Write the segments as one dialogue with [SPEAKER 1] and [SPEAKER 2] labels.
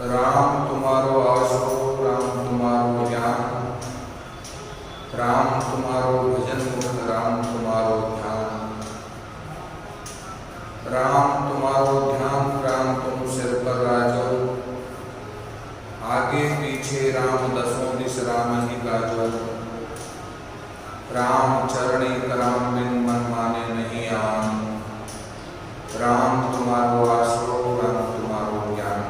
[SPEAKER 1] राम तुम्हारो आसरो, राम तुम्हारो ज्ञान, राम तुम्हारो भजन मुक्त, राम तुम्हारो ध्यान, राम तुम्हारो ध्यान, राम तुम सिर पर राजो, आगे पीछे राम दसों दिस राम ही गाजो, राम चरणी कराम बिन मन माने नहीं आन, राम तुम्हारो आसरो, राम तुम्हारो ज्ञान,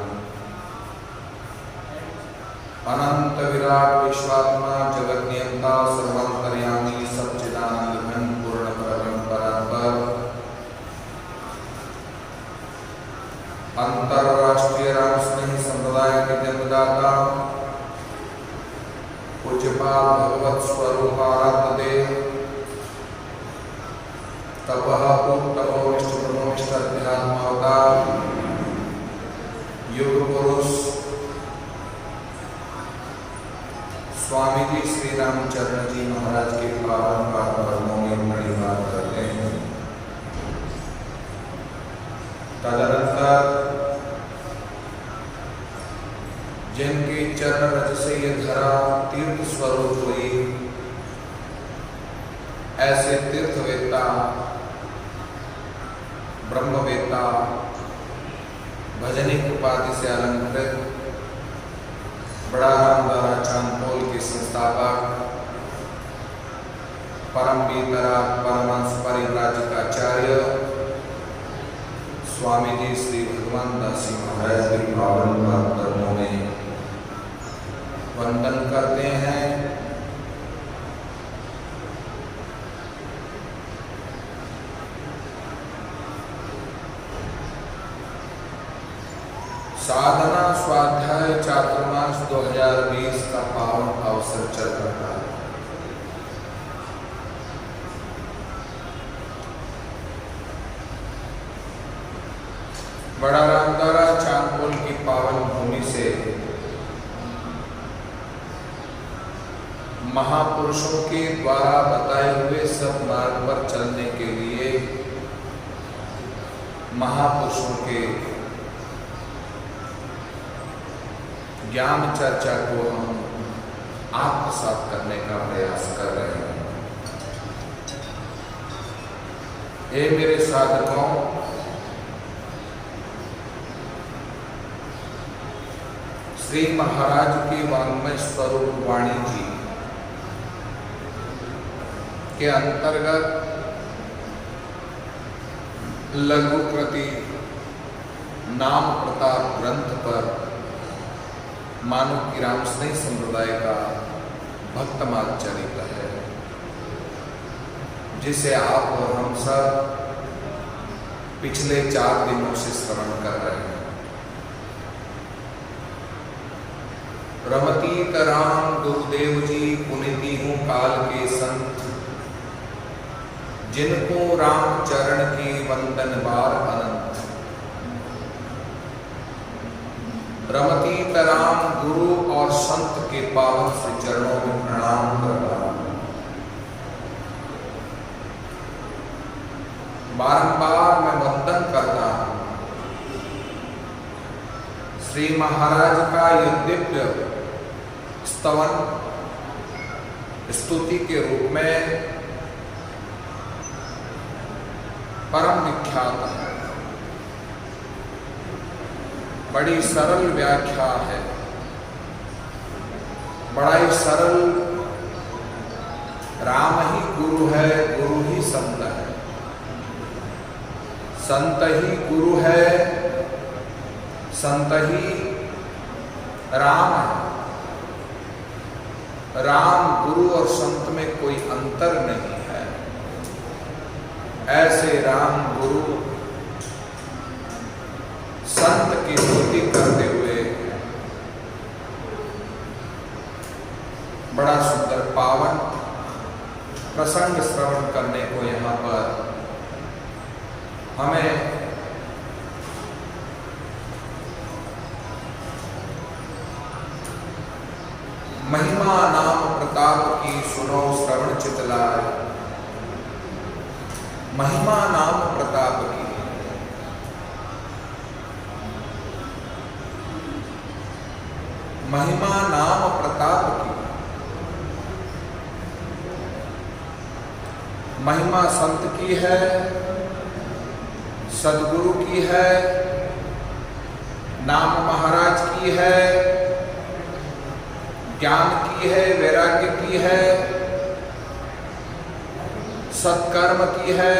[SPEAKER 1] अनंत विराट विश्वात्मा जगत नियंता सर्वांतर्यामी सच्चिदानंद घन पूर्ण परम परात्पर, अंतरराष्ट्रीय राम स्नेही संप्रदाय के जन्मदाता पूज्यपाल भगवत स्वरूप आराध्य देव तपः तपोनिष्ठ ब्रह्मनिष्ठ अध्यात्म अवतार युग पुरुष स्वामी जी श्री रामचरण जी महाराज के पावन पादपद्मों में प्रणिपात करते हैं। तदनंतर जिनके चरण रज से ये धरा तीर्थ स्वरूप हुई, ऐसे तीर्थवेत्ता ब्रह्मवेत्ता भजनिक उपाधि से अलंकृत बड़ा रामदारा चांदपोल के संस्थापक परम बीतरा परमहंस परिव्राजकाचार्य स्वामी जी श्री भगवान दास जी महाराज के पावन पादपद्मों में वंदन करते हैं। साधना स्वाध्याय चातुर्मास 2020 का पावन अवसर चल रहा है। बड़ा रामदारा चांदपोल की पावन भूमि से महापुरुषों के द्वारा बताए हुए सब मार्ग पर चलने के लिए महापुरुषों के ज्ञान चर्चा को हम आत्मसात करने का प्रयास कर रहे हैं। हे मेरे साधकों, श्री महाराज की वाङ्मय स्वरूप वाणी जी के अंतर्गत लघु कृति नाम प्रताप ग्रंथ पर मानव की राम स्नेही संप्रदाय का भक्तमाल चरित है, जिसे आप और हम सब पिछले 4 दिनों से श्रवण कर रहे हैं। रमतीत राम गुरुदेव जी पुनीति हूँ काल के संत, जिनको राम चरण की वंदन बार अनंत। रमतीत राम गुरु और संत के पावन श्री चरणों में प्रणाम करता हूं। बारंबार मैं वंदन करता हूं श्री महाराज का यह दिव्य स्तवन स्तुति के रूप में परम विख्यात है। बड़ी सरल व्याख्या है, बड़ा ही सरल। राम ही गुरु है, गुरु ही संत है, संत ही गुरु है, संत ही राम है। राम गुरु और संत में कोई अंतर नहीं है। ऐसे राम गुरु संत की स्तुति करते हुए बड़ा सुंदर पावन प्रसंग श्रवण करने को यहाँ पर हमें महिमा नाम प्रताप की सुनो श्रवण चितलाय। महिमा नाम प्रताप की महिमा नाम प्रताप की, महिमा संत की है, सदगुरु की है, नाम महाराज की है, ज्ञान की है, वैराग्य की है, सत्कर्म की है।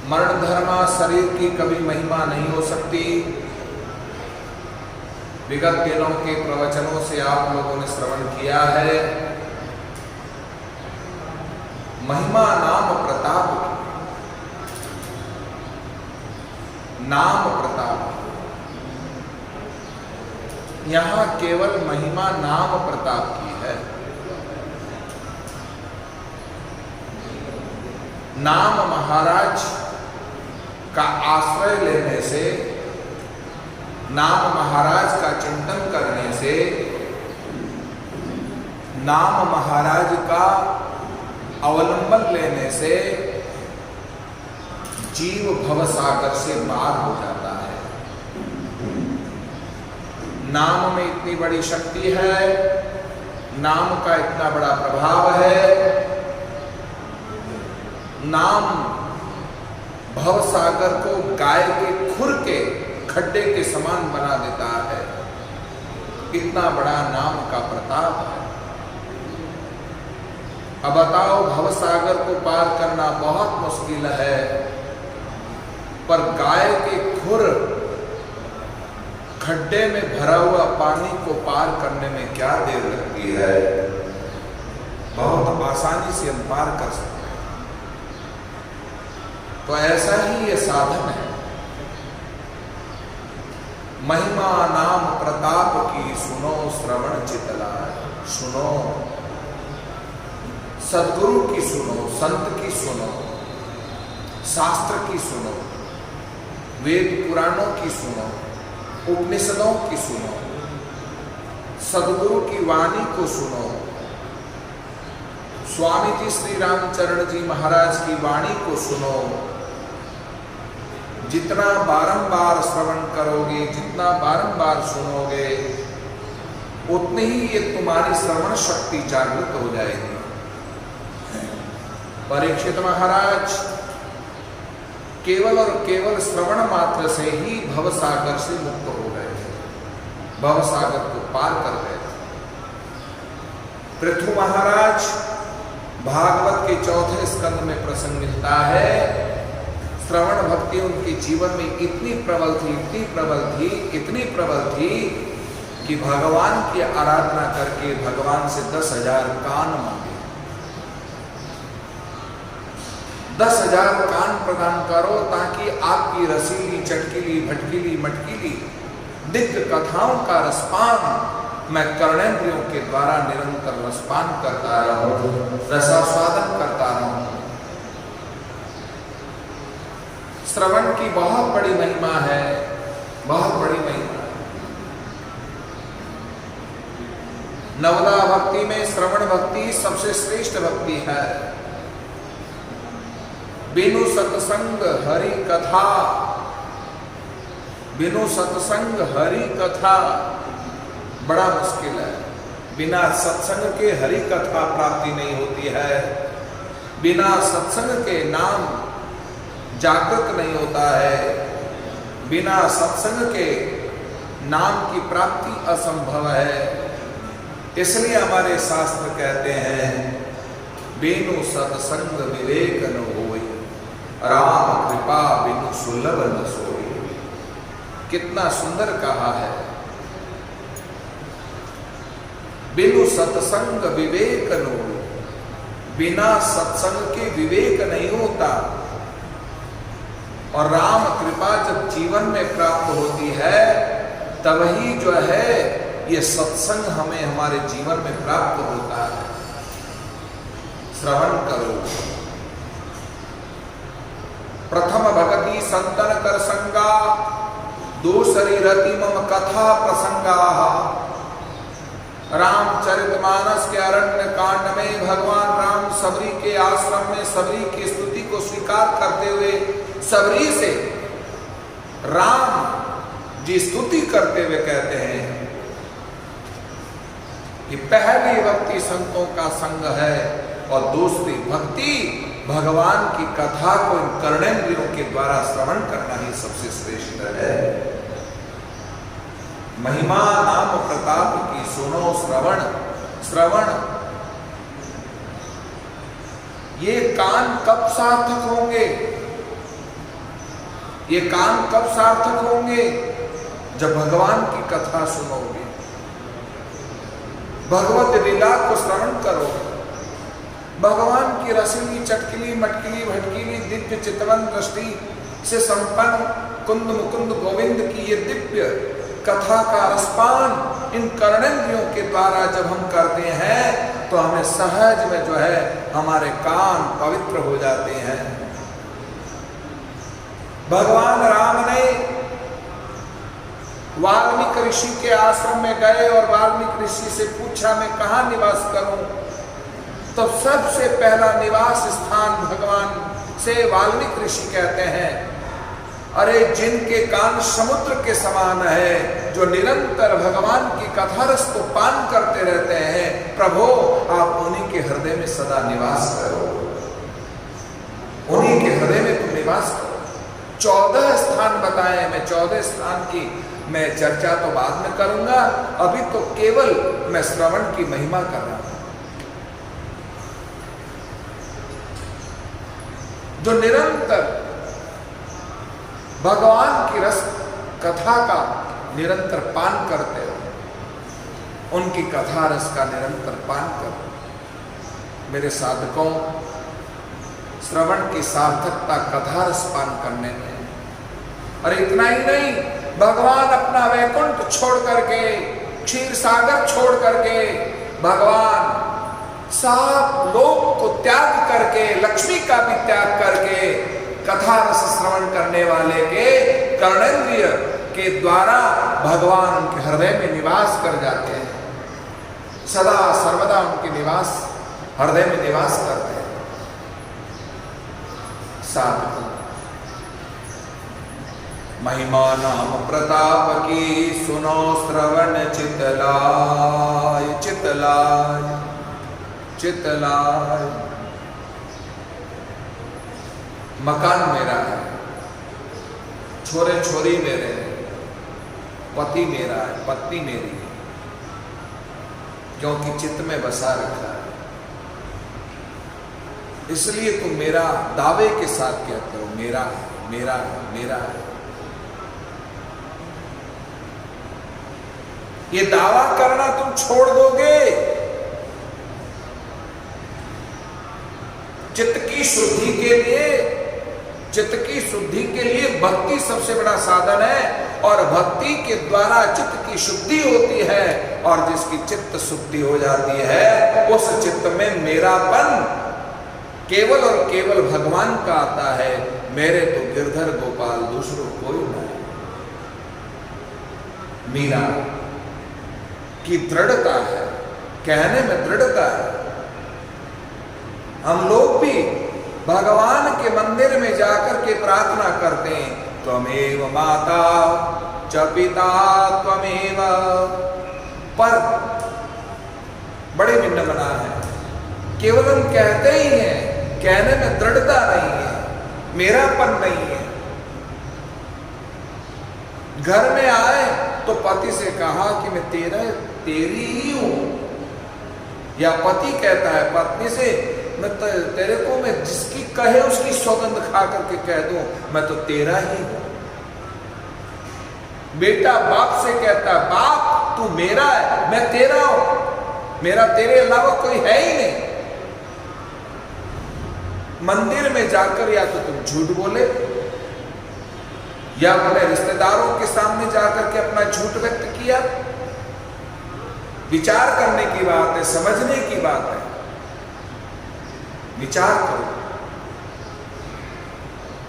[SPEAKER 1] मरण धर्मा शरीर की कभी महिमा नहीं हो सकती। विगत दिनों के प्रवचनों से आप लोगों ने श्रवण किया है। महिमा नाम प्रताप की, नाम प्रताप, यहां केवल महिमा नाम प्रताप की है। नाम महाराज का आश्रय लेने से, नाम महाराज का चिंतन करने से, नाम महाराज का अवलंबन लेने से जीव भवसागर से पार हो जाता है। नाम में इतनी बड़ी शक्ति है, नाम का इतना बड़ा प्रभाव है। नाम भवसागर को गाय के खुर के खड्डे के समान बना देता है। इतना बड़ा नाम का प्रताप है। अब बताओ, भवसागर को पार करना बहुत मुश्किल है, पर गाय के खुर खड्डे में भरा हुआ पानी को पार करने में क्या देर लगती है। बहुत आसानी से हम पार कर सकते हैं। तो ऐसा ही ये साधन है। महिमा नाम प्रताप की सुनो श्रवण चितलाय, सुनो सदगुरु की सुनो, संत की सुनो, शास्त्र की सुनो, वेद पुराणों की सुनो, उपनिषदों की सुनो, सदगुरु की वाणी को सुनो। स्वामी जी श्री रामचरण जी महाराज की वाणी को सुनो। जितना बारंबार श्रवण करोगे, जितना बारंबार सुनोगे, उतनी ही ये तुम्हारी श्रवण शक्ति जागृत हो जाएगी। परीक्षित महाराज केवल और केवल श्रवण मात्र से ही भवसागर से मुक्त हो गए, भवसागर को पार कर गए। पृथु महाराज, भागवत के 4 स्कंद में प्रसंग मिलता है, श्रवण भक्ति उनके जीवन में इतनी प्रबल थी, इतनी प्रबल थी, इतनी प्रबल थी कि भगवान की आराधना करके भगवान से 10,000 कान मांगे। 10,000 कान प्रदान करो ताकि आपकी रसीली, चटकीली, भटकीली, मटकीली दिव्य कथाओं का रसपान मैं कर्णेंद्रियों के द्वारा निरंतर रसपान करता रहूं, रसास्वादन करता रहूं। श्रवण की बहुत बड़ी महिमा है, बहुत बड़ी महिमा। नवदा भक्ति में श्रवण भक्ति सबसे श्रेष्ठ भक्ति है। बिनु सत्संग हरि कथा, बिनु सत्संग हरि कथा बड़ा मुश्किल है। बिना सत्संग के हरि कथा प्राप्ति नहीं होती है। बिना सत्संग के नाम जागृत नहीं होता है। बिना सत्संग के नाम की प्राप्ति असंभव है। इसलिए हमारे शास्त्र कहते हैं, बिनु सत्संग विवेक न होई, राम कृपा बिनु सुलभ न सोई। कितना सुंदर कहा है। बिनु सत्संग विवेक न होई, बिना सत्संग के विवेक नहीं होता। और राम कृपा जब जीवन में प्राप्त होती है, तब ही जो है ये सत्संग हमें हमारे जीवन में प्राप्त होता है। श्रवण करो। प्रथम भगति संतन कर संगा, दूसरी रति मम कथा प्रसंगा। रामचरितमानस के अरण्य कांड में भगवान राम सबरी के आश्रम में सबरी की स्तुति को स्वीकार करते हुए सबरी से राम जी स्तुति करते हुए कहते हैं कि पहली भक्ति संतों का संग है और दूसरी भक्ति भगवान की कथा को इन कर्णेंद्रियों के द्वारा श्रवण करना ही सबसे श्रेष्ठ है। महिमा नाम प्रताप की सुनो श्रवण श्रवण। ये कान कब सार्थक होंगे? ये कान कब सार्थक होंगे? जब भगवान की कथा सुनोगे, भगवत लीला को श्रवण करो, भगवान की रसीली चटकीली मटकीली भटकीली दिव्य चितवन दृष्टि से संपन्न कुंद मुकुंद गोविंद की ये दिव्य कथा का रसपान इन कर्णेंद्रियों के द्वारा जब हम करते हैं तो हमें सहज में जो है हमारे कान पवित्र हो जाते हैं। भगवान राम ने वाल्मीकि ऋषि के आश्रम में गए और वाल्मीकि ऋषि से पूछा मैं कहाँ निवास करूं? तो सबसे पहला निवास स्थान भगवान से वाल्मीकि ऋषि कहते हैं, अरे जिनके कान समुद्र के समान है, जो निरंतर भगवान की कथा रस को पान करते रहते हैं, प्रभु आप उन्हीं के हृदय में सदा निवास करो, उन्हीं के हृदय में तुम निवास करो। 14 स्थान बताए, मैं 14 स्थान की मैं चर्चा तो बाद में करूंगा, अभी तो केवल मैं श्रवण की महिमा कर रहा हूं। जो निरंतर भगवान की रस कथा का निरंतर पान करते हो, उनकी कथा रस का निरंतर पान करो। मेरे साधकों, श्रवण की सार्थकता कथा रस पान करने में। और इतना ही नहीं, भगवान अपना वैकुंठ छोड़ करके, क्षीर सागर छोड़ करके, भगवान सात लोक को त्याग करके, लक्ष्मी का भी त्याग करके, कथा रस श्रवण करने वाले के कर्णेंद्रिय के द्वारा भगवान उनके हृदय में निवास कर जाते हैं, सदा सर्वदा उनके निवास हृदय में निवास करते हैं। साधु महिमा नाम प्रताप की सुनो श्रवण चितलाय चितलाय चितलाय। मकान मेरा है, छोरे छोरी मेरे हैं, पति मेरा है, पत्नी मेरी है, क्योंकि चित्त में बसा रखा है। इसलिए तुम मेरा दावे के साथ कहते हो मेरा है, मेरा है, मेरा है। ये दावा करना तुम छोड़ दोगे, चित्त की शुद्धि के लिए, चित्त की शुद्धि के लिए भक्ति सबसे बड़ा साधन है, और भक्ति के द्वारा चित्त की शुद्धि होती है, और जिसकी चित्त शुद्धि हो जाती है उस चित्त में मेरापन केवल और केवल भगवान का आता है। मेरे तो गिरधर गोपाल दूसरों कोई नहीं। मीरा की दृढ़ता है, कहने में दृढ़ता है। हम लोग भी भगवान के मंदिर में जाकर के प्रार्थना करते हैं, त्वमेव माता च पिता त्वमेव, पर बड़े विनम्रता है, केवल हम कहते ही हैं, कहने में दृढ़ता नहीं है, मेरापन नहीं है। घर में आए तो पति से कहा कि मैं तेरी ही हूं, या पति कहता है पत्नी से मैं तेरे को, मैं जिसकी कहे उसकी सौगंध खा करके कह दूं मैं तो तेरा ही हूं। बेटा बाप से कहता है बाप तू मेरा है, मैं तेरा हूं, मेरा तेरे अलावा कोई है ही नहीं। मंदिर में जाकर या तो तुम झूठ बोले, या अपने रिश्तेदारों के सामने जाकर के अपना झूठ व्यक्त किया। विचार करने की बात है, समझने की बात है, विचार करो।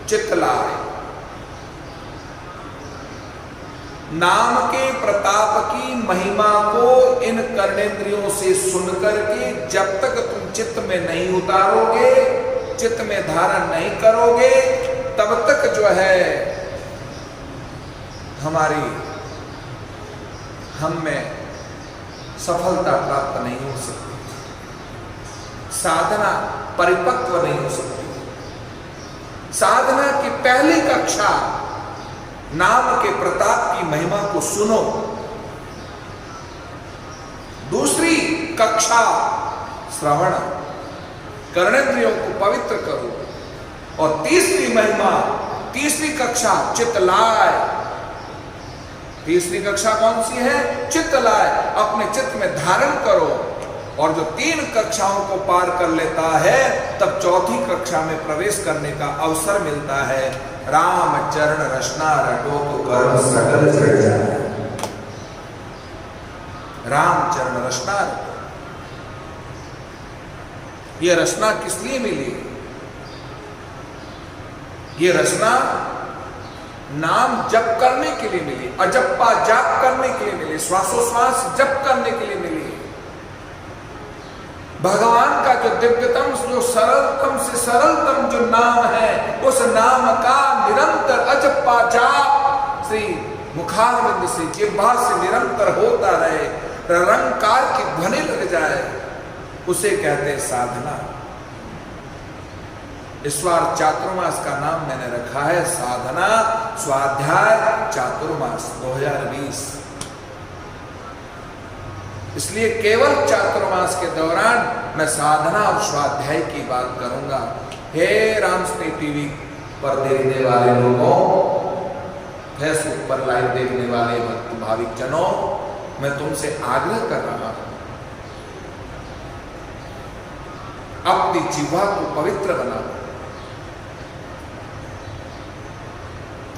[SPEAKER 1] चितलाय, नाम के प्रताप की महिमा को इन कर्णेंद्रियों से सुनकर के जब तक तुम चित्त में नहीं उतारोगे, चित्त में धारण नहीं करोगे, तब तक जो है हम में सफलता प्राप्त नहीं हो सकती, साधना परिपक्व नहीं हो सकती। साधना की पहली कक्षा नाम के प्रताप की महिमा को सुनो, दूसरी कक्षा श्रवण, कर्णेंद्रियों को पवित्र करो, और तीसरी महिमा, तीसरी कक्षा चित्तलाय। तीसरी कक्षा कौन सी है? चित्तलाय, अपने चित्त में धारण करो। और जो 3 कक्षाओं को पार कर लेता है तब चौथी कक्षा में प्रवेश करने का अवसर मिलता है। राम चरण रचना रटो तो कर्म सकल चढ़ जाए। राम चरण रचना रटो। ये रचना किस लिए मिली? ये रचना नाम जप करने के लिए मिली, अजप्पा जाप करने के लिए मिली, श्वासोश्वास जप करने के लिए मिली। भगवान का जो दिव्यतम, जो सरलतम से सरलतम जो नाम है, उस नाम का निरंतर अजप्पा जाप श्री मुखारविंद से, जिह्वा से निरंतर होता रहे, रंकार की ध्वनि लग जाए, उसे कहते हैं साधना। इस बार चातुर्मास का नाम मैंने रखा है साधना स्वाध्याय चातुर्मास 2020। इसलिए केवल चातुर्मास के दौरान मैं साधना और स्वाध्याय की बात करूंगा। हे रामश्री टीवी पर देखने वाले लोगों, फेसबुक पर लाइव देखने वाले भक्त भाविक जनों, मैं तुमसे आग्रह कर रहा हूं, अपनी जिह्वा को पवित्र बनाओ।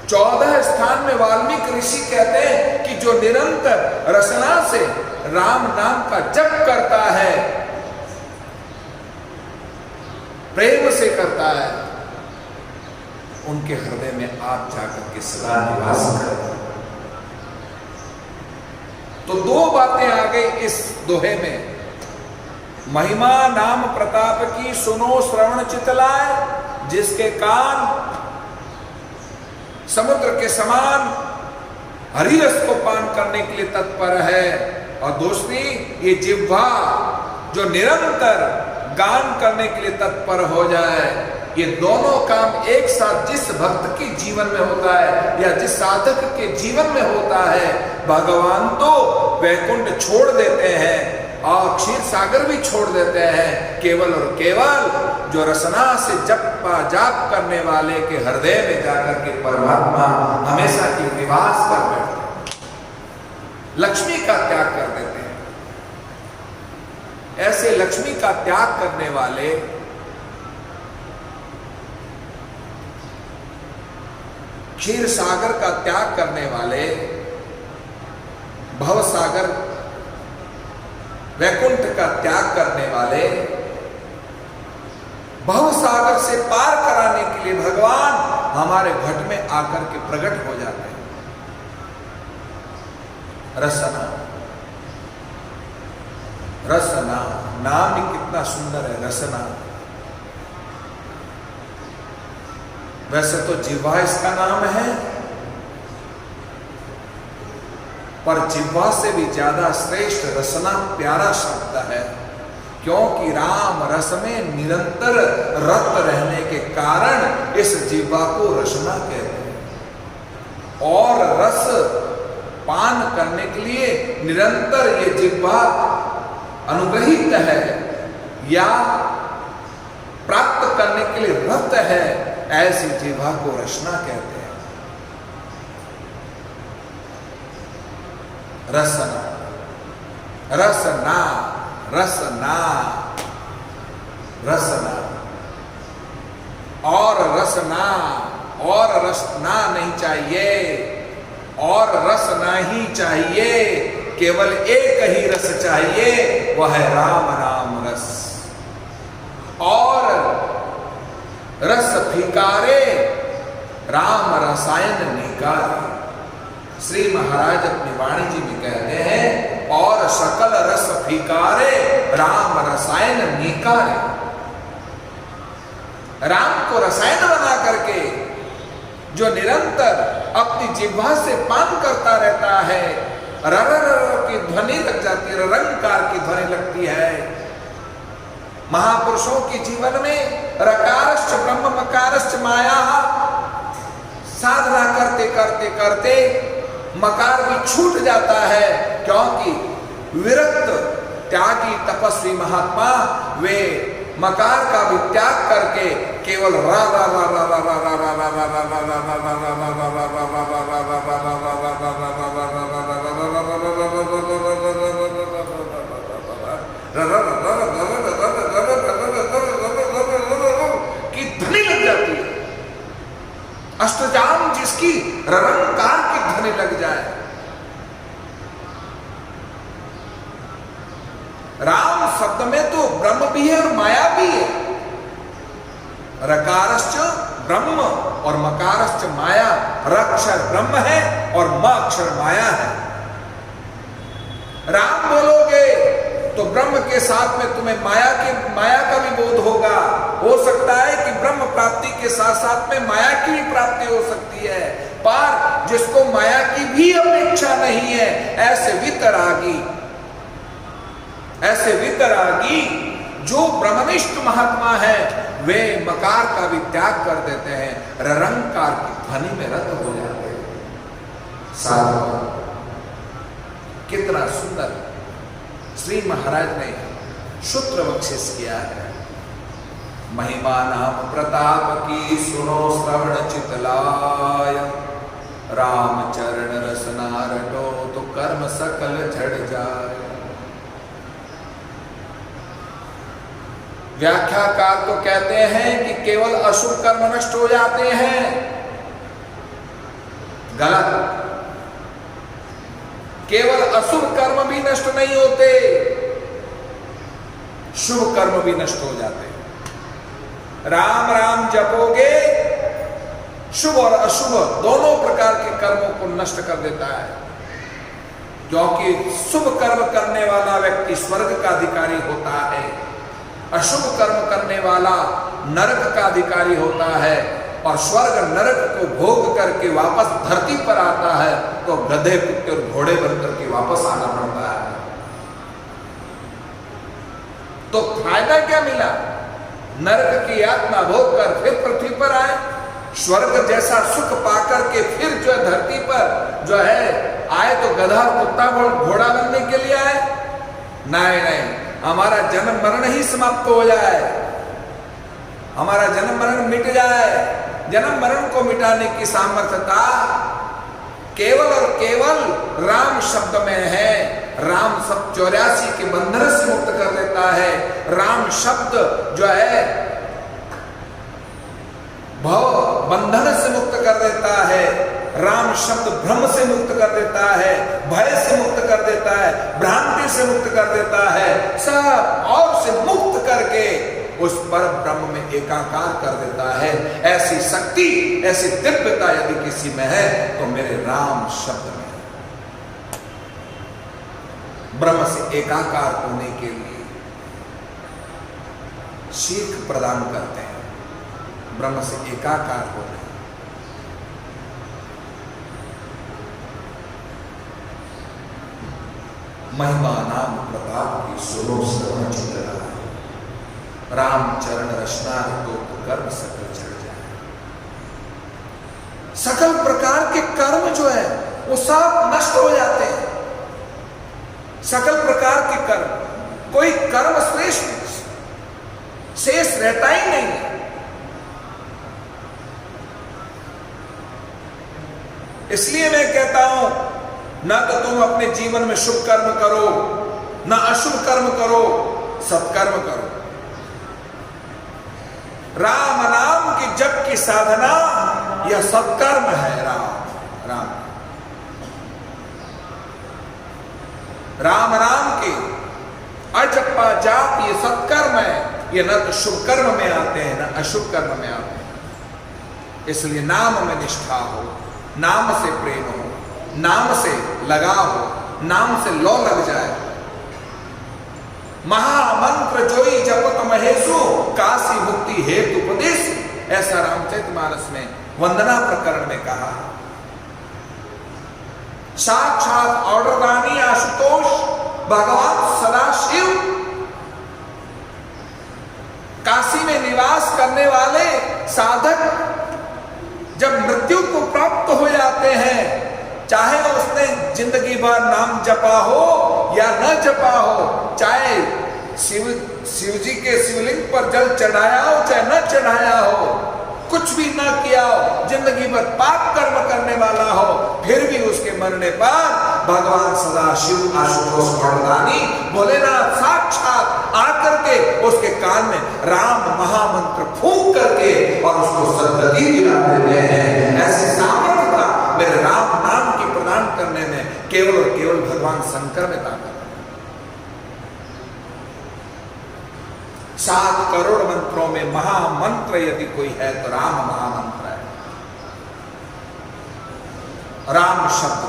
[SPEAKER 1] 14 स्थान में वाल्मीकि ऋषि कहते हैं कि जो निरंतर रसना से राम नाम का जप करता है, प्रेम से करता है, उनके हृदय में आप जाकर के सदा निवास करें। तो 2 बातें आ गई इस दोहे में। महिमा नाम प्रताप की सुनो श्रवण चितलाय, जिसके कान समुद्र के समान हरिरस को पान करने के लिए तत्पर है, और दूसरी ये जिह्वा जो निरंतर गान करने के लिए तत्पर हो जाए। ये दोनों काम एक साथ जिस भक्त के जीवन में होता है या जिस साधक के जीवन में होता है, भगवान तो वैकुंठ छोड़ देते हैं और क्षीर सागर भी छोड़ देते हैं। केवल और केवल जो रसना से जपा जाप करने वाले के हृदय में जाकर के परमात्मा हमेशा की निवास कर बैठते हैं, लक्ष्मी का त्याग कर देते हैं। ऐसे लक्ष्मी का त्याग करने वाले क्षीर सागर का त्याग करने वाले, भव सागर वैकुंठ का त्याग करने वाले, भव सागर से पार कराने के लिए भगवान हमारे घट में आकर के प्रकट हो जाते हैं। रसना, रसना नाम ही कितना सुंदर है, रसना। वैसे तो जिह्वा इसका नाम है, पर जिह्वा से भी ज्यादा श्रेष्ठ रसना प्यारा शब्द है, क्योंकि राम रस में निरंतर रत रहने के कारण इस जिह्वा को रसना कहते हैं। और रस पान करने के लिए निरंतर ये जिह्वा अनुग्रहित है या प्राप्त करने के लिए रत है, ऐसी जिह्वा को रसना कहते हैं। रसना, रसना, रसना, रसना और रसना, और रसना नहीं चाहिए, और रसना ही चाहिए, केवल एक ही रस चाहिए, वह है राम नाम रस। और रस फीकारे राम रसायन निकारे। श्री महाराज अपनी वाणी जी में कहते हैं, और सकल रस फीकारे राम रसायन निकारे। राम को रसायन बना करके जो निरंतर अपनी जिह्वा से पान करता रहता है, रर की ध्वनि लग जाती है, रंकार की ध्वनि लगती है। महापुरुषों के जीवन में रकारश्च ब्रह्म मकारश्च माया, साधना करते करते करते मकार भी छूट जाता है, क्योंकि विरक्त त्यागी तपस्वी महात्मा वे मकार का भी त्याग करके केवल रा रा रा रा रा रा रा रा रा की ध्वनि लग जाती है। अष्टजाम जिसकी ररंकार की ध्वनि लग जाए। राम शब्द में तो ब्रह्म भी है और माया भी है। रकारश्च ब्रह्म और मकारश्च माया। रक्षर ब्रह्म है और म अक्षर माया है। राम बोलोगे तो ब्रह्म के साथ में तुम्हें माया का भी बोध होगा। हो सकता है कि ब्रह्म प्राप्ति के साथ साथ में माया की भी प्राप्ति हो सकती है। पर जिसको माया की भी अपेक्षा नहीं है, ऐसे वितरागी जो ब्रह्मनिष्ठ महात्मा है, वे मकार का भी त्याग कर देते हैं, ररंकार की ध्वनि में रत हो जाते हैं। साधु कितना सुंदर श्री महाराज ने सूत्र बख्शिश किया है। महिमा नाम प्रताप की सुनो श्रवण चितलाय, राम चरण रसना रटो तो कर्म सकल झड़ जाए। व्याख्याकार तो कहते हैं कि केवल अशुभ कर्म नष्ट हो जाते हैं। गलत। केवल अशुभ कर्म भी नष्ट नहीं होते, शुभ कर्म भी नष्ट हो जाते हैं। राम राम जपोगे, शुभ और अशुभ दोनों प्रकार के कर्मों को नष्ट कर देता है। क्योंकि शुभ कर्म करने वाला व्यक्ति स्वर्ग का अधिकारी होता है, अशुभ कर्म करने वाला नरक का अधिकारी होता है। और स्वर्ग नरक को भोग करके वापस धरती पर आता है तो गधे कुत्ते और घोड़े बनकर के वापस आना पड़ता है। तो फायदा क्या मिला? नरक की यातना भोग कर फिर पृथ्वी पर आए, स्वर्ग जैसा सुख पाकर के फिर जो है धरती पर जो है आए तो गधा कुत्ता घोड़ा बनने के लिए आए? नहीं, हमारा जन्म मरण ही समाप्त हो जाए, हमारा जन्म मरण मिट जाए। जन्म मरण को मिटाने की सामर्थ्यता केवल और केवल राम शब्द में है। राम शब्द 84 के बंधन से मुक्त कर देता है। राम शब्द जो है भव बंधन से मुक्त कर देता है। राम शब्द भ्रम से मुक्त कर देता है, भय से मुक्त कर देता है, भ्रांति से मुक्त कर देता है, सब और से मुक्त करके उस पर ब्रह्म में एकाकार कर देता है। ऐसी शक्ति, ऐसी दिव्यता यदि किसी में है तो मेरे राम शब्द में। ब्रह्म से एकाकार होने के लिए सीख प्रदान करते हैं। ब्रह्म से एकाकार होने, महिमा नाम प्रताप की सुनो श्रवण चितलाय, राम चरण रचना तो कर्म सकल झड़ जाए। सकल प्रकार के कर्म जो है वो सब नष्ट हो जाते हैं। सकल प्रकार के कर्म, कोई कर्म श्रेष्ठ शेष रहता ही नहीं है। इसलिए मैं कहता हूं, ना तो तुम अपने जीवन में शुभ कर्म करो, ना अशुभ कर्म करो, सत्कर्म करो। राम नाम की जप की साधना यह सत्कर्म है। राम नाम के अजपा जाप ये सत्कर्म है। ये न तो शुभ कर्म में आते हैं ना अशुभ कर्म में आते हैं। इसलिए नाम में निष्ठा हो, नाम से प्रेम हो, नाम से लगाव हो, नाम से लौ लग जाए। महामंत्र जोई जपत महेशु, काशी मुक्ति हेतु उपदेश, ऐसा रामचरितमानस में वंदना प्रकरण में कहा। साक्षात ऑर्डरदानी आशुतोष भगवान सदाशिव, काशी में निवास करने वाले साधक जब मृत्यु को प्राप्त हो जाते हैं, चाहे उसने जिंदगी भर नाम जपा हो या न जपा हो, चाहे शिव जी के शिवलिंग पर जल चढ़ाया हो चाहे न चढ़ाया हो, कुछ भी न किया हो, जिंदगी भर पाप कर्म करने वाला हो, फिर भी उसके मरने पर भगवान सदाशिव आशुतोष वरदानी भोलेनाथ साक्षात आकर के उसके कान में राम महामंत्र फूंक करके और उसको सद्गति दिला देते हैं। ऐसी सामर्थ्य मेरे राम नाम की प्रदान करने में केवल और केवल भगवान शंकर में ताकत। 7 करोड़ मंत्रों में महामंत्र यदि कोई है तो राम महामंत्र है। राम शब्द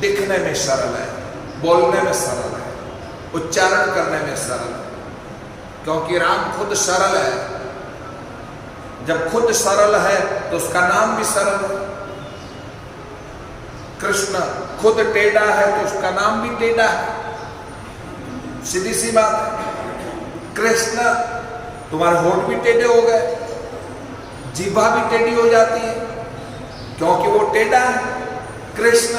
[SPEAKER 1] दिखने में सरल है, बोलने में सरल है, उच्चारण करने में सरल है, क्योंकि राम खुद सरल है। जब खुद सरल है तो उसका नाम भी सरल है। कृष्ण खुद टेढ़ा है तो उसका नाम भी टेढ़ा है। सीधी सी बात है। कृष्ण, तुम्हारे होंठ भी टेढ़े हो गए, जीभा भी टेढ़ी हो जाती है क्योंकि वो टेढ़ा है। कृष्ण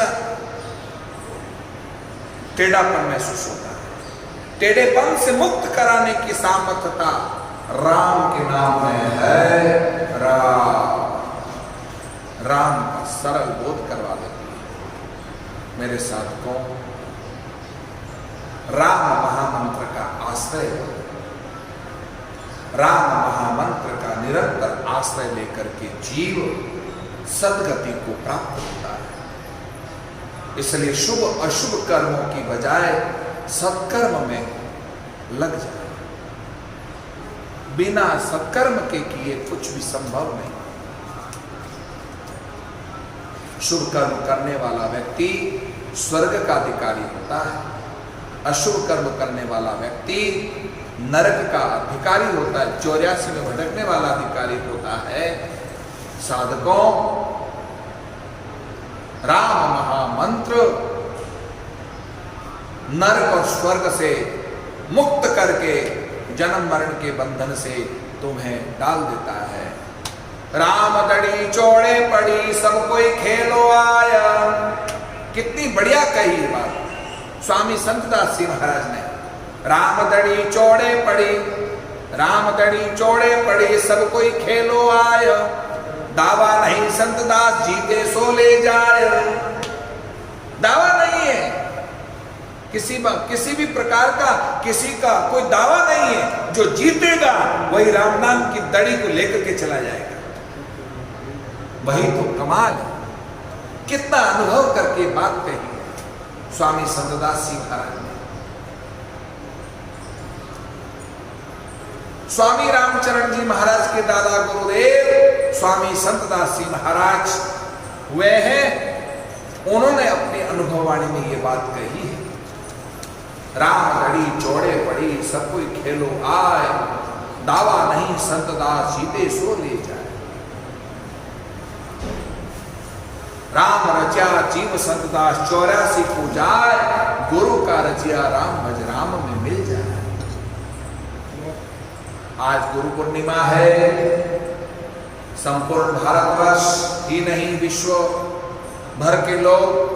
[SPEAKER 1] टेढ़ापन महसूस होता है। टेढ़ेपन से मुक्त कराने की सामर्थ्यता राम के नाम में है। राम का सरल बोध करवा देती है। मेरे साधकों, राम महामंत्र का आश्रय, राम महामंत्र का निरंतर आश्रय लेकर के जीव सद्गति को प्राप्त होता है। इसलिए शुभ अशुभ कर्मों की बजाय सत्कर्म में लग जाए। बिना सत्कर्म के किए कुछ भी संभव नहीं। शुभ कर्म करने वाला व्यक्ति स्वर्ग का अधिकारी होता है, अशुभ कर्म करने वाला व्यक्ति नरक का अधिकारी होता है, 84 में भटकने वाला अधिकारी होता है। साधकों, राम महामंत्र नरक और स्वर्ग से मुक्त करके जन्म मरण के बंधन से तुम्हें डाल देता है। राम दड़ी चौड़े पड़ी सब कोई खेलो आया। कितनी बढ़िया कही बात स्वामी संतदास जी महाराज ने। राम दड़ी चौड़े पड़ी, राम दड़ी चौड़े पड़ी सब कोई खेलो आया। दावा नहीं संतदास जीते सो ले जाए। दावा नहीं है किसी भी प्रकार का, किसी का कोई दावा नहीं है। जो जीतेगा वही राम नाम की दड़ी को लेकर के चला जाएगा। वही तो कमाल है। कितना अनुभव करके बात कही स्वामी संतदास जी महाराज ने। स्वामी रामचरण जी महाराज के दादा गुरुदेव स्वामी संतदास जी महाराज वे हैं। उन्होंने अपनी अनुभववाणी में ये बात कही है। राम दड़ी चौड़े पड़ी सब कोई खेलो आए। दावा नहीं संतदास जीते सो ले जाए। राम रचा जीव संतदास 84 को जाए। गुरु का रचिया राम भज राम में मिल जाए। आज गुरु पूर्णिमा है। संपूर्ण भारतवर्ष ही नहीं विश्व भर के लोग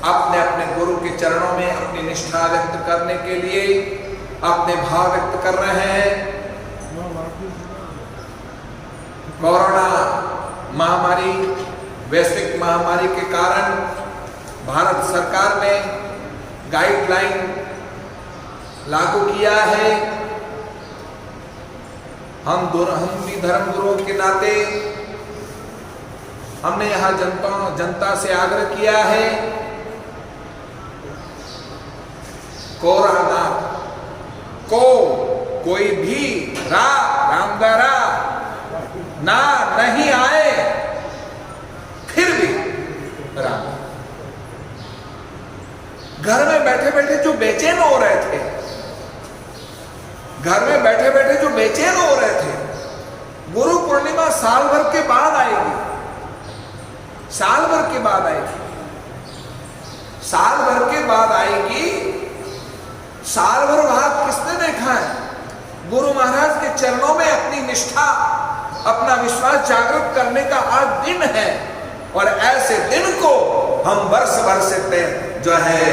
[SPEAKER 1] अपने अपने गुरु के चरणों में अपनी निष्ठा व्यक्त करने के लिए अपने भाव व्यक्त कर रहे हैं। कोरोना महामारी, वैश्विक महामारी के कारण भारत सरकार ने गाइडलाइन लागू किया है। हम भी धर्म गुरुओं के नाते हमने यहाँ जनता से आग्रह किया है, कोरोना को कोई भी रामदारा ना नहीं आए। फिर भी राम घर में बैठे बैठे जो बेचैन हो रहे थे, घर में बैठे बैठे जो बेचैन हो रहे थे, गुरु पूर्णिमा साल भर के बाद आएगी, साल भर के बाद आएगी। बात आएगी, साल भर बाद किसने देखा है? गुरु महाराज के चरणों में अपनी निष्ठा, अपना विश्वास जागृत करने का आज दिन है। और ऐसे दिन को हम वर्ष भर से जो है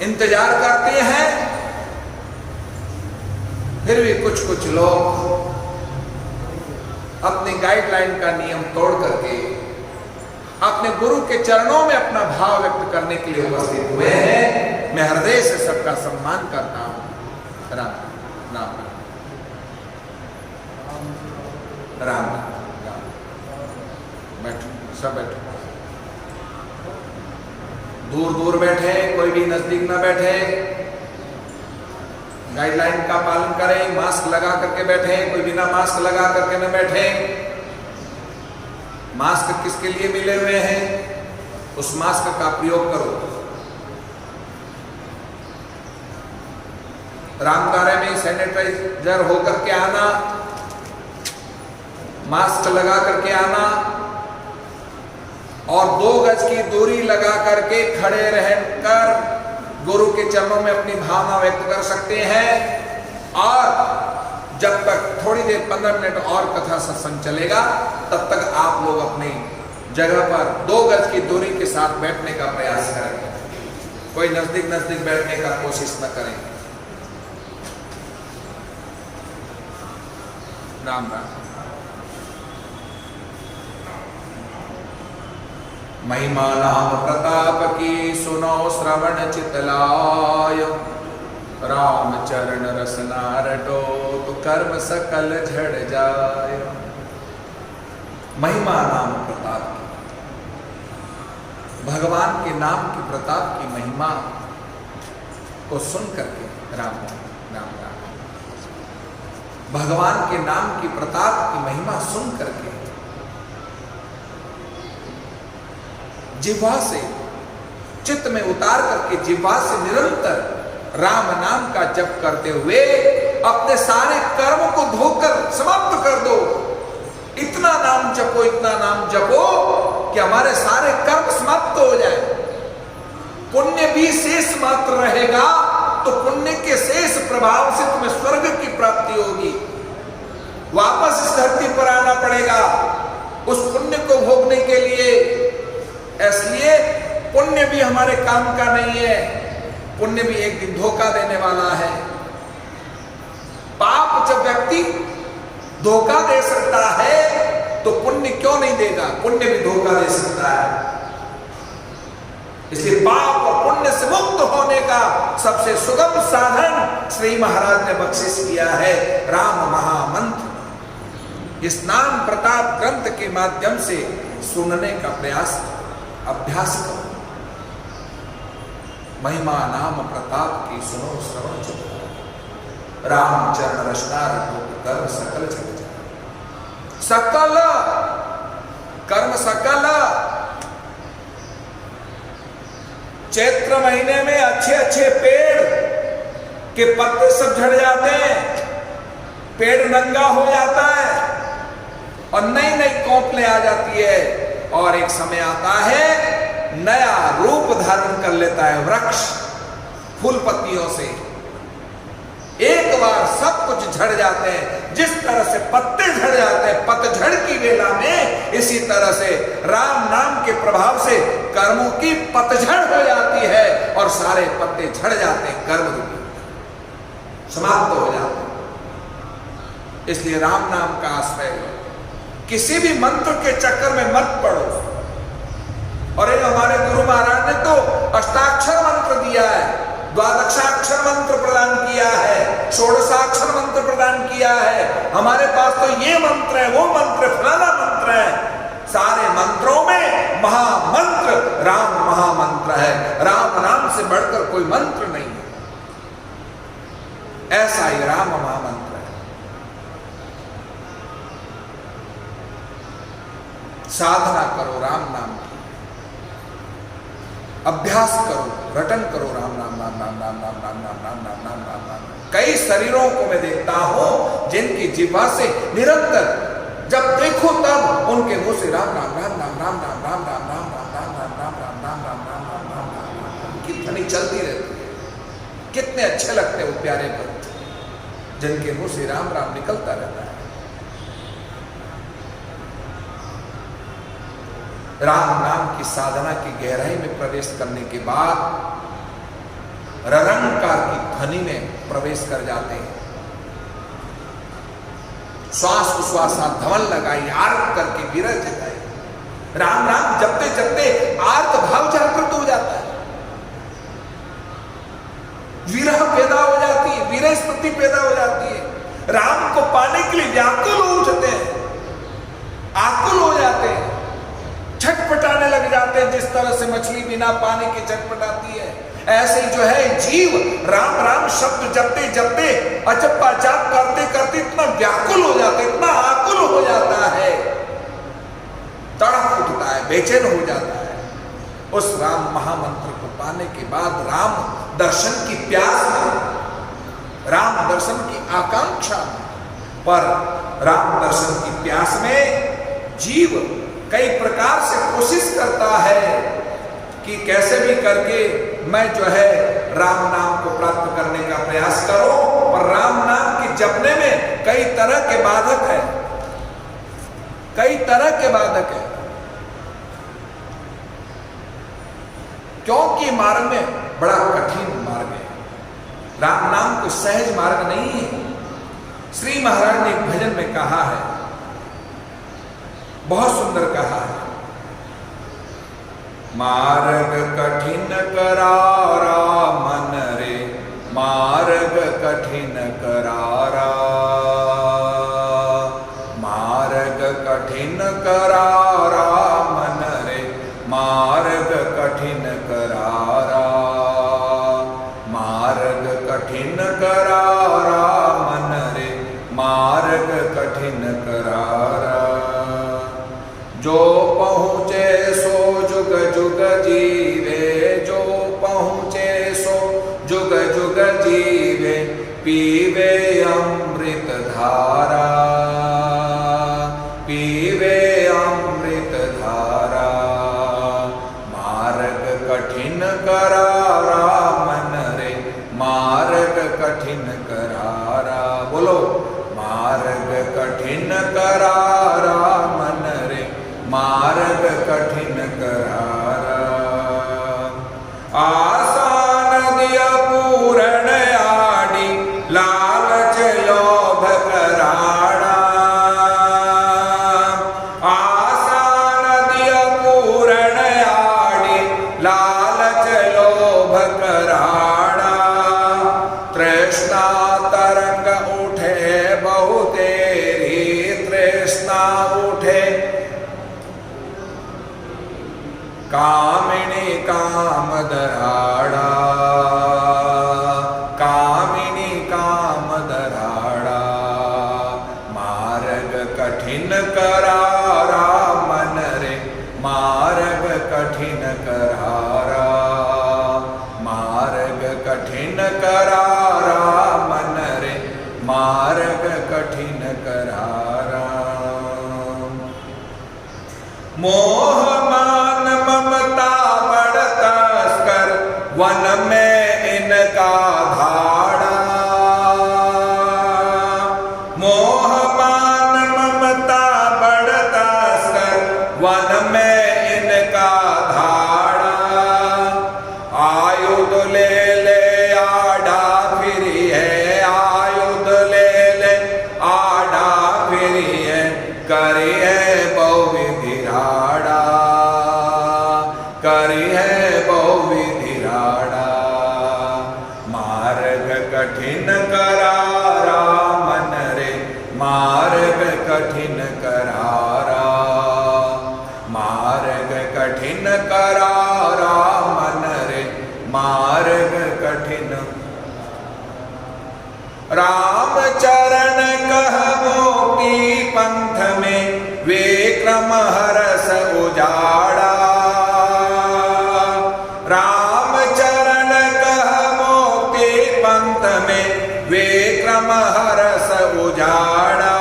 [SPEAKER 1] इंतजार करते हैं। फिर भी कुछ कुछ लोग अपनी गाइडलाइन का नियम तोड़ करके अपने गुरु के चरणों में अपना भाव व्यक्त करने के लिए उपस्थित हुए हैं। मैं हृदय से सबका सम्मान करता हूं। राम राम राम राम। बैठो, सब बैठो। दूर दूर बैठे, कोई भी नजदीक ना बैठे। गाइडलाइन का पालन करें, मास्क लगा करके बैठे, कोई बिना मास्क लगा करके न बैठे। मास्क किसके लिए मिले हुए हैं, उस मास्क का प्रयोग करो। रामदारे में सैनिटाइजर होकर के आना, मास्क लगा करके आना और 2 गज की दूरी लगा करके खड़े रहकर गुरु के चरणों में अपनी भावना व्यक्त कर सकते हैं। और जब तक थोड़ी देर 15 मिनट और कथा सत्संग चलेगा, तब तक आप लोग अपनी जगह पर 2 गज की दूरी के साथ बैठने का प्रयास करें। कोई नजदीक नजदीक बैठने का कोशिश न करें। राम राम। महिमा नाम प्रताप की सुनो श्रवण चितलाय। राम चरण रसना रटो तो कर्म सकल झड़ जाय। महिमा नाम प्रताप की, भगवान के नाम की, प्रताप की महिमा को सुन करके राम राम राम, भगवान के नाम की, प्रताप की महिमा सुन करके जिह्वा से, चित्त में उतार करके जिह्वा से निरंतर राम नाम का जप करते हुए अपने सारे कर्म को धोकर समाप्त कर दो। इतना नाम जपो, इतना नाम जपो कि हमारे सारे कर्म समाप्त हो जाए। पुण्य भी शेष मात्र रहेगा, तो पुण्य के शेष प्रभाव से तुम्हें स्वर्ग की प्राप्ति होगी। वापस इस धरती पर आना पड़ेगा उस पुण्य को भोगने के लिए। इसलिए पुण्य भी हमारे काम का नहीं है, पुण्य भी एक दिन धोखा देने वाला है। पाप जब व्यक्ति धोखा दे सकता है तो पुण्य क्यों नहीं देगा? पुण्य भी धोखा दे सकता है। इसलिए पाप और पुण्य से मुक्त होने का सबसे सुगम साधन श्री महाराज ने बख्शिश किया है, राम महामंत्र। इस नाम प्रताप ग्रंथ के माध्यम से सुनने का प्रयास, अभ्यास करो। महिमा नाम प्रताप की सुनो श्रवण चितलाय। राम चरण रचना रटो कर्म सकल झड़ जाय। सकल कर्म सकल। चैत्र महीने में अच्छे अच्छे पेड़ के पत्ते सब झड़ जाते हैं, पेड़ नंगा हो जाता है और नई नई कोंपलें आ जाती है। और एक समय आता है नया रूप धारण कर लेता है वृक्ष फूल पत्तियों से। एक बार सब कुछ झड़ जाते हैं, जिस तरह से पत्ते झड़ जाते हैं पतझड़ की वेला में, इसी तरह से राम नाम के प्रभाव से कर्मों की पतझड़ हो जाती है और सारे पत्ते झड़ जाते हैं, कर्म रूपी समाप्त हो जाते हैं। इसलिए राम नाम का आश्रय लो, किसी भी मंत्र के चक्कर में मत पड़ो। और ये हमारे गुरु महाराज ने तो अष्टाक्षर मंत्र दिया है, द्वादशाक्षर मंत्र प्रदान किया है, षोडशाक्षर मंत्र प्रदान किया है। हमारे पास तो ये मंत्र है, वो मंत्र, फलाना मंत्र है। सारे मंत्रों में महामंत्र राम महामंत्र है। राम नाम से बढ़कर कोई मंत्र नहीं है, ऐसा ही राम महामंत्र है। साधना करो राम नाम की, अभ्यास करो, रटन करो राम नाम नाम नाम नाम नाम नाम नाम नाम नाम नाम नाम नाम। कई शरीरों को मैं देखता हूं जिनकी जिह्वा से निरंतर जब देखो तब उनके मुंह से राम नाम राम नाम राम नाम राम नाम राम नाम राम नाम राम नाम राम नाम राम नाम। ध्वनि चलती रहती है। कितने अच्छे लगते हैं वो प्यारे भक्त जिनके मुंह से राम राम निकलता रहता है। राम नाम की साधना की गहराई में प्रवेश करने के बाद ररंकार की ध्वनि में प्रवेश कर जाते हैं। श्वास उश्वास धवन लगाई, आर्त करके विरह जगाई, राम राम जपते जपते आर्त भाव जागृत हो जाता है, विरह पैदा हो जाती है, विरह स्थिति पैदा हो जाती है। राम को पाने के लिए व्याकुल हो उठते हैं, आकुल हो जाते हैं, छटपटाने लग जाते हैं। जिस तरह से मछली बिना पानी के छटपटाती है, ऐसे ही जो है जीव राम राम शब्द जपते जपते अजप्पा जाप करते करते इतना व्याकुल हो जाता है, इतना आकुल हो जाता है, तड़प उठता है, बेचैन हो जाता है। उस राम महामंत्र को पाने के बाद राम दर्शन की प्यास में, राम दर्शन की आकांक्षा में, पर राम दर्शन की प्यास में जीव कई प्रकार से कोशिश करता है कि कैसे भी करके मैं जो है राम नाम को प्राप्त करने का प्रयास करूं, पर राम नाम के जपने में कई तरह के बाधक है, कई तरह के बाधक है, क्योंकि मार्ग में बड़ा कठिन मार्ग है। राम नाम कोई सहज मार्ग नहीं है। श्री महाराज ने एक भजन में कहा है, बहुत सुंदर कहा है, मार्ग कठिन करारा मन रे, मार्ग कठिन करारा, मार्ग कठिन करारा मन रे, मार्ग कठिन करारा, मार्ग कठिन करारा मन रे, मार्ग कठिन करारा। जो पहुँचे सो जुग जुग जीवे, जो पहुँचे सो जुग जुग जीवे, पीवे अमृत धारा, पीवे अमृत धारा। मार्ग कठिन करारा मन रे, मार्ग कठिन करारा। बोलो, मार्ग कठिन करारा मन रे, मार्ग कठिन करारा। आसान दिया पूरण आड़ी, लालच लोभ कराड़ा। आसान दिया पूरण आड़ी, लालच लोभ कराड़ा। तृष्णा तरंग उठे बहु तेरी, तृष्णा उठे कामिनी काम दराड़ा, कामिनी काम दराड़ा। मार्ग कठिन करारा मन रे, मार्ग कठिन करारा, मार्ग कठिन करारा मन रे, मार्ग कठिन करारा। मोह मान ममता बढ़ता कर, वन में इनका धाड़ा। मोह मान ममता बढ़ता कर, वन में इनका धाड़ा। आयुध ले ले आड़ा फिरी है, आयुध ले ले आड़ा फिरी है, करी है बहुविधि राड़ा, करी है बहुविधि राड़ा। मार्ग कठिन करारा मन रे, मार्ग कठिन करारा, मार्ग कठिन करारा मन रे, मार्ग कठिन। राम चरण कह मोक्ति पंथ में, विक्रम हरस उजाड़ा। राम चरण कह मोक्ति पंथ में, विक्रम हरस उजाड़ा।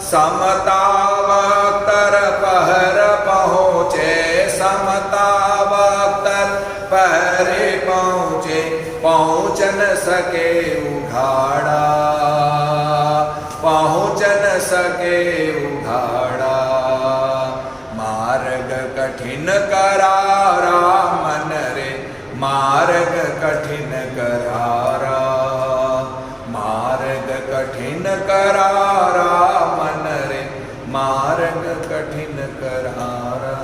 [SPEAKER 1] समता वक्तर पहर पहुँचे, समता वक्तर पहर रे पहुँचे पहुँच न सके उघाड़ा, पहुँच न सके उघाड़ा। मार्ग कठिन करारा मन रे, मार्ग कठिन करारा, मार्ग कठिन करारा मन रे, मार्ग कठिन करारा।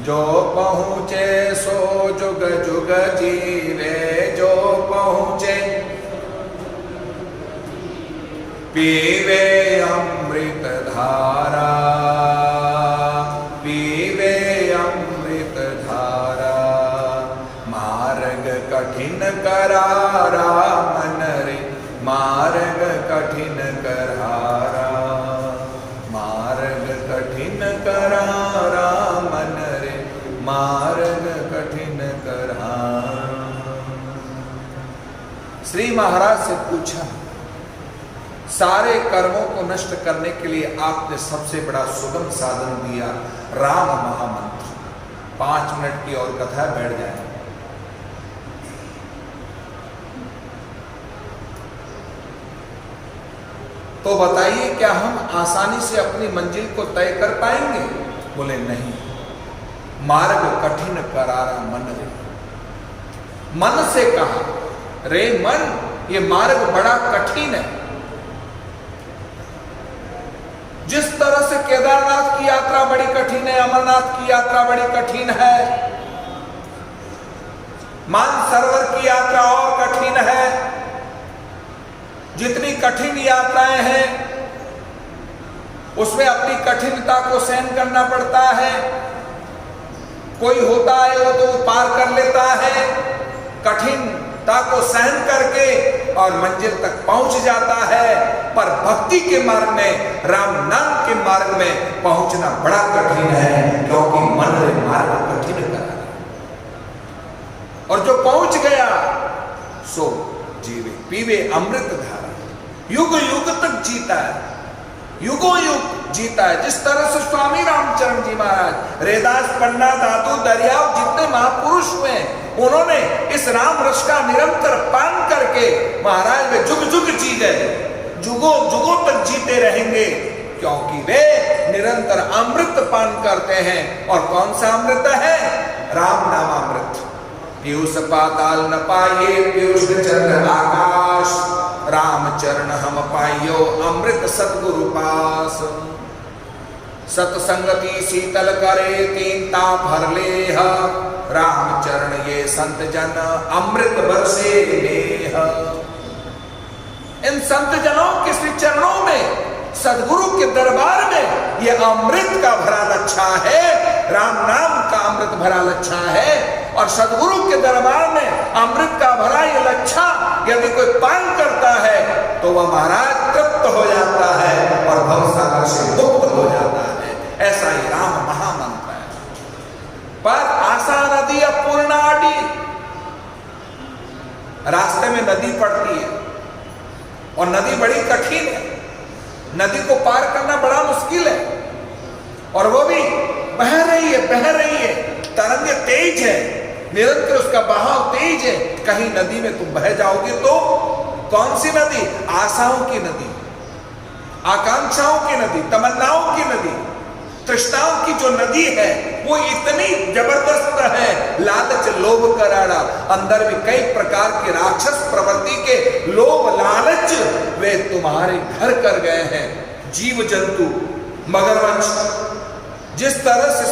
[SPEAKER 1] जो पहुँचे सो जुग जुग जीवे, जो पहुँचे पीवे अमृत धारा, पीवे अमृत धारा। मार्ग कठिन करारा मन रे, मार्ग कठिन करारा, मार्ग कठिन करारा मन रे, मार्ग कठिन करारा। श्री महाराज से पूछा, सारे कर्मों को नष्ट करने के लिए आपने सबसे बड़ा सुगम साधन दिया, राम महामंत्र। 5 मिनट की और कथा, बैठ जाए। तो बताइए, क्या हम आसानी से अपनी मंजिल को तय कर पाएंगे? बोले नहीं। मार्ग कठिन करारा मन रे। मन से कहा, रे मन, ये मार्ग बड़ा कठिन है। जिस तरह से केदारनाथ की यात्रा बड़ी कठिन है, अमरनाथ की यात्रा बड़ी कठिन है, मानसरोवर की यात्रा और कठिन है। जितनी कठिन यात्राएं हैं उसमें अपनी कठिनता को सहन करना पड़ता है। कोई होता है वो तो पार कर लेता है कठिनता को सहन करके और मंजिल तक पहुंच जाता है। पर भक्ति के मार्ग में, राम नाम के मार्ग में पहुंचना बड़ा कठिन है, क्योंकि मन रे मार्ग कठिन करा। और जो पहुंच गया सो जीवे पीवे अमृत धारा, युग युग तक जीता है, युगों युग जीता है। जिस तरह से स्वामी रामचरण जी महाराज, रेदास, पन्ना, दादू, दरियाव जितने महापुरुष हुए, उन्होंने इस राम रस का निरंतर पान करके महाराज वे जुग जुग जी गए, जुगों जुगों तक जीते रहेंगे, क्योंकि वे निरंतर अमृत पान करते हैं। और कौन सा अमृत है? राम नाम अमृत। पीयूष पाताल न पाइये, पीयूष चंद्र आकाश, राम चरण हम पाइयो, अमृत सतगुरु पास। सतसंगति शीतल करे, तीन ताप हर लेह, राम चरण ये संत जन, अमृत बरसे नेह। इन संत जनों के श्री चरणों में, सदगुरु के दरबार में ये अमृत का भरा लच्छा है, राम नाम का अमृत भरा लच्छा है। और सदगुरु के दरबार में अमृत का भरा ये लच्छा यदि कोई पान करता है तो वह महाराज तृप्त हो जाता है और भवसागर से मुक्त हो जाता है। ऐसा ही राम महामंत्र है। पर आशा नदी अपूर्णा आड़ी, रास्ते में नदी पड़ती है और नदी बड़ी कठिन है, नदी को पार करना बड़ा मुश्किल है, और वो भी बह रही है, बह रही है, तरंग तेज है, निरंतर उसका बहाव तेज है। कहीं नदी में तुम बह जाओगे तो कौन सी नदी? आशाओं की नदी, आकांक्षाओं की नदी, तमन्नाओं की नदी, तृष्णाओं की जो नदी है वो इतनी जबरदस्त है, लालच लोभ कराड़ा। अंदर भी कई प्रकार के राक्षस प्रवृत्ति के लोभ लालच वे तुम्हारे घर कर गए हैं। जीव जंतु, मगरमच्छ, जिस तरह से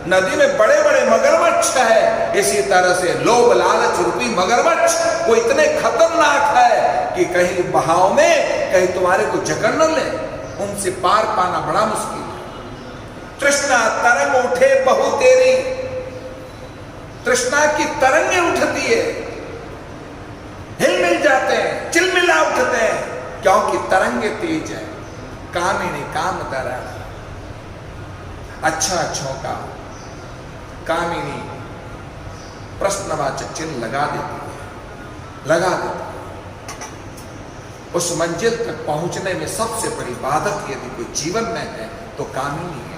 [SPEAKER 1] नदी में बड़े बड़े मगरमच्छ है, इसी तरह से लोभ लालच रूपी मगरमच्छ वो इतने खतरनाक है कि कहीं बहाव में कहीं तुम्हारे को जकड़ न ले, उनसे पार पाना बड़ा मुश्किल है। तृष्णा तरंग उठे बहु तेरी, तृष्णा की तरंगें उठती है, हिल मिल जाते हैं, चिलमिला उठते हैं, क्योंकि तरंगे तेज है। कामिनी काम दरा, अच्छा अच्छों का कामिनी प्रश्नवाचक चिन्ह लगा देती है, लगा देती है। उस मंजिल तक पहुंचने में सबसे बड़ी बाधक यदि कोई जीवन में है तो कामिनी है।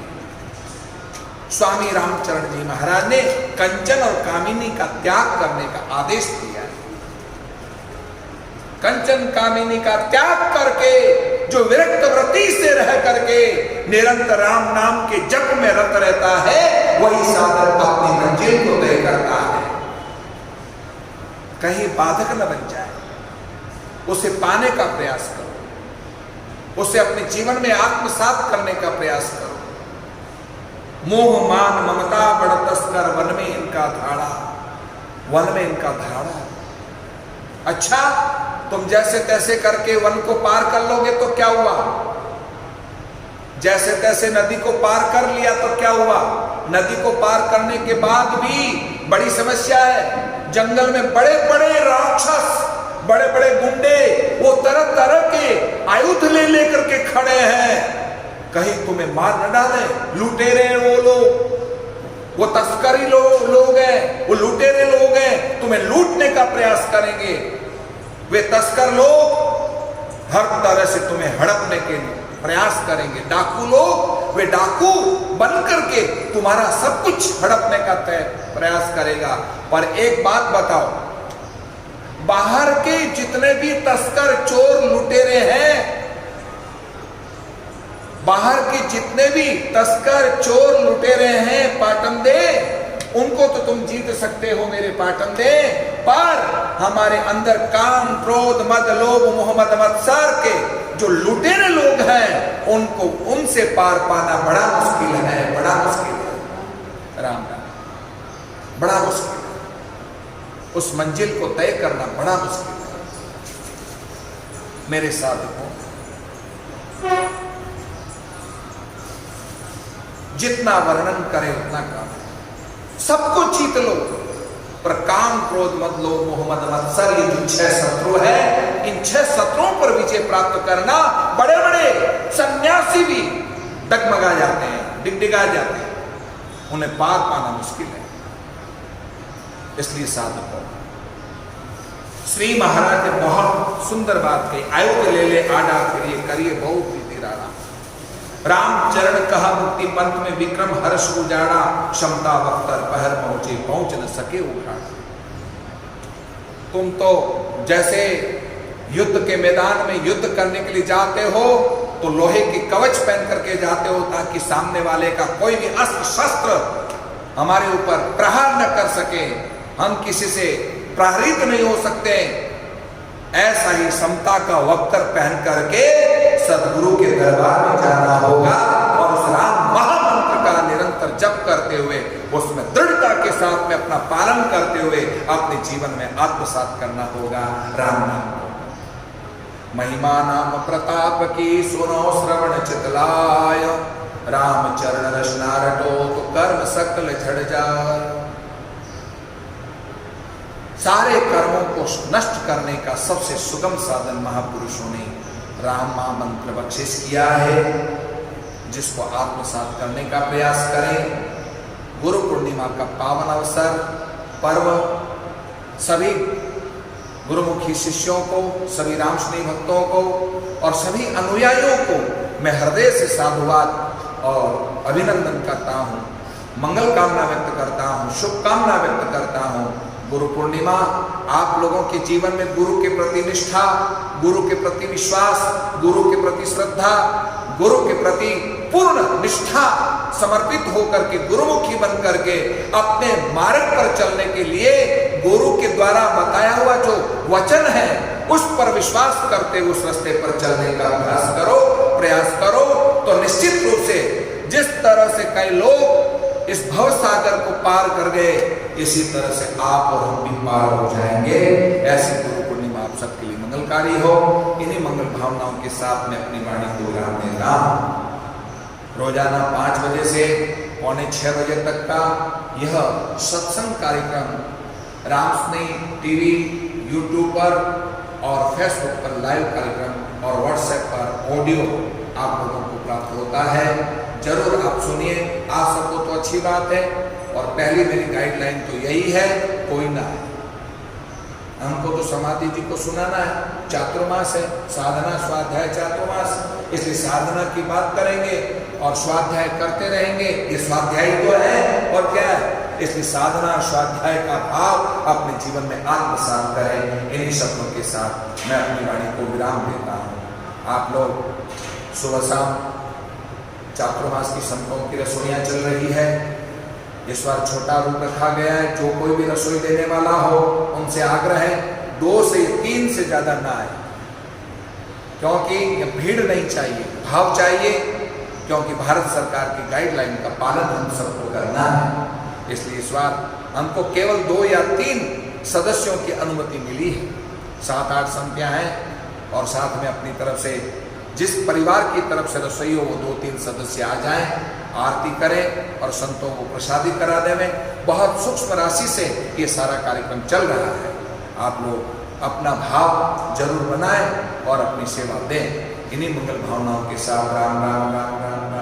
[SPEAKER 1] स्वामी रामचरण जी महाराज ने कंचन और कामिनी का त्याग करने का आदेश दिया है। कंचन कामिनी का त्याग करके जो विरक्त व्रति से रह करके निरंतर राम नाम के जप में रत रहता है, वही साधक अपनी मंजिल को तय करता है। कहीं बाधक न बन जाए, उसे पाने का प्रयास करो, उसे अपने जीवन में आत्मसात करने का प्रयास करो। मोह मान ममता बड़ तस्कर वन में इनका धाड़ा, वन में इनका धाड़ा। अच्छा, तुम जैसे तैसे करके वन को पार कर लोगे तो क्या हुआ? जैसे तैसे नदी को पार कर लिया तो क्या हुआ? नदी को पार करने के बाद भी बड़ी समस्या है। जंगल में बड़े बड़े राक्षस, बड़े बड़े गुंडे, वो तरह तरह के आयुध ले लेकर के खड़े हैं। कहीं तुम्हें मार न डाले। लुटेरे वो लोग, वो तस्करी लोग हैं, वो लुटेरे लोग हैं, तुम्हें लूटने का प्रयास करेंगे। वे तस्कर लोग हर तरह से तुम्हें हड़पने के प्रयास करेंगे। डाकू लोग, वे डाकू बन करके तुम्हारा सब कुछ हड़पने का प्रयास करेगा। पर एक बात बताओ, बाहर के जितने भी तस्कर चोर लुटेरे हैं, बाहर के जितने भी तस्कर चोर लुटेरे हैं पाटंदे, उनको तो तुम जीत सकते हो मेरे पाटंदे, पर हमारे अंदर काम क्रोध मद लोभ मोह मद मत्सर के जो लुटेरे लोग हैं, उनको उनसे पार पाना बड़ा मुश्किल है, बड़ा मुश्किल है। राम राम, बड़ा मुश्किल है। उस मंजिल को तय करना बड़ा मुश्किल है। मेरे साथियों, जितना वर्णन करे उतना कम। सबको जीत लो, पर काम क्रोध मद लोभ मोह मद मत्सर, ये जो 6 शत्रु है, इन 6 शत्रुओं पर विजय प्राप्त करना, बड़े बड़े सन्यासी भी डगमगा जाते हैं, डिगडिगा जाते हैं, उन्हें पार पाना मुश्किल है। इसलिए साधकों, श्री महाराज ने बहुत सुंदर बात कही, आयुध ले ले आडा फिरिए करिए बहुत विधि राणा। रामचरण कहा मुक्ति पंथ में विक्रम हर्ष उजाड़ा, क्षमता वक्तर पहर पहुंचे पहुंच न सके उखाड़ा। तुम तो जैसे युद्ध के मैदान में युद्ध करने के लिए जाते हो तो लोहे की कवच पहन करके जाते हो, ताकि सामने वाले का कोई भी अस्त्र शस्त्र हमारे ऊपर प्रहार न कर सके, हम किसी से प्रहरित नहीं हो सकते। ऐसा ही समता का वक्तर पहन करके सदगुरु के दरबार में जाना होगा और उस राम महामंत्र का निरंतर जप करते हुए, उसमें दृढ़ता के साथ में अपना पालन करते हुए अपने जीवन में आत्मसात करना होगा राम नाम। महिमा नाम प्रताप की सुनो श्रवण चितलाय, राम चरण रचना रटो तो कर्म सकल झड़ जाए। सारे कर्मों को नष्ट करने का सबसे सुगम साधन महापुरुषों ने राम महामंत्र बख्शिश किया है, जिसको आत्मसात करने का प्रयास करें। गुरु पूर्णिमा का पावन अवसर पर्व सभी गुरुमुखी शिष्यों को, सभी रामस्नेही भक्तों को और सभी अनुयायियों को मैं हृदय से साधुवाद और अभिनंदन करता हूँ, मंगल कामना व्यक्त करता हूँ, शुभकामना व्यक्त करता हूँ। गुरु पूर्णिमा आप लोगों के जीवन में गुरु के प्रति निष्ठा, गुरु के प्रति विश्वास, गुरु के प्रति श्रद्धा, गुरु के प्रति पूर्ण निष्ठा समर्पित होकर के गुरुमुखी बन करके अपने मार्ग पर चलने के लिए गुरु के द्वारा बताया हुआ जो वचन है उस पर विश्वास करते हुए उस रास्ते पर चलने का प्रयास करो तो निश्चित रूप से जिस तरह से कई लोग इस भव सागर को पार कर गए, इसी तरह से आप और हम भी पार हो जाएंगे। ऐसी गुरु पूर्णिमा आप सबके लिए मंगलकारी हो। इन्हीं मंगल भावनाओं के साथ में अपनी वाणी को विराम देता हूं। रोजाना 5 बजे से पौने 6 बजे तक का यह सत्संग कार्यक्रम रामस्नेही टीवी, यूट्यूब पर और फेसबुक पर लाइव कार्यक्रम और व्हाट्सएप पर ऑडियो आप लोगों को प्राप्त होता है। जरूर आप सुनिए, आप सबको तो अच्छी बात है। और पहली मेरी गाइडलाइन तो यही है, कोई ना है, हमको तो समाधि जी को सुनाना है। चातुर्मास है, साधना स्वाध्याय चातुर्मास, इसलिए साधना की बात करेंगे। और स्वाध्याय करते रहेंगे। ये स्वाध्याय तो है और क्या है, इसलिए साधना स्वाध्याय का भाव अपने जीवन में आत्मसात करें। इन्हीं शब्दों के साथ मैं अपनी वाणी को विराम देता हूँ। आप लोग सुबह शाम चातुर्मास की संतों की रसोइयाँ चल रही है। इस बार छोटा रूप रखा गया है। जो कोई भी रसोई देने वाला हो उनसे आग्रह है 2 से 3 से ज्यादा ना आए, क्योंकि भीड़ नहीं चाहिए, भाव चाहिए, क्योंकि भारत सरकार की गाइडलाइन का पालन हम सबको करना है। इसलिए इस बार हमको केवल 2 या 3 सदस्यों की अनुमति मिली है। 7-8 समितियां हैं और साथ में अपनी तरफ से जिस परिवार की तरफ से रसोई हो वो 2-3 सदस्य आ जाएं, आरती करें और संतों को प्रसादी करा दें। बहुत सूक्ष्म राशि से ये सारा कार्यक्रम चल रहा है। आप लोग अपना भाव जरूर बनाएं और अपनी सेवा दें। इन्हीं मंगल भावनाओं के साथ राम राम राम राम राम।